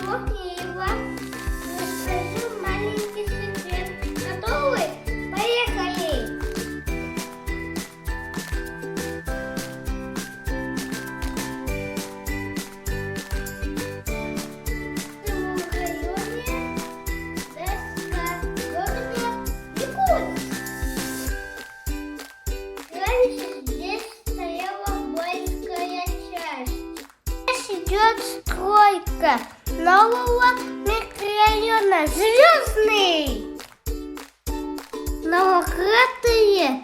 Сегодня я вам расскажу маленький секрет. Готовы? Поехали! В районе Деска, городе Якутск. Раньше здесь стояла воинская часть. Здесь идет стройка нового микрорайона Звездный. Новократные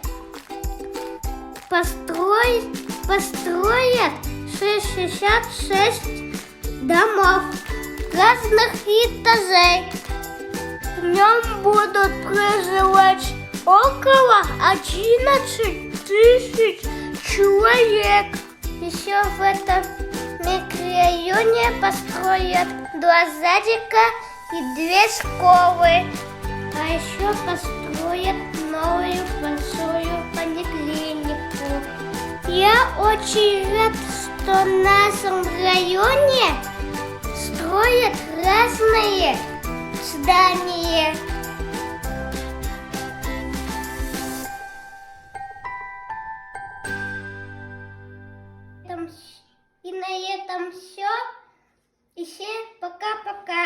построят 66 домов разных этажей. В нем будут проживать около 11 тысяч человек. Еще в этом микрорайоне построят 2 садика и 2 школы. А еще построят новую большую поликлинику. Я очень рад, что в нашем районе строят разные здания. И на этом все. И всем пока-пока.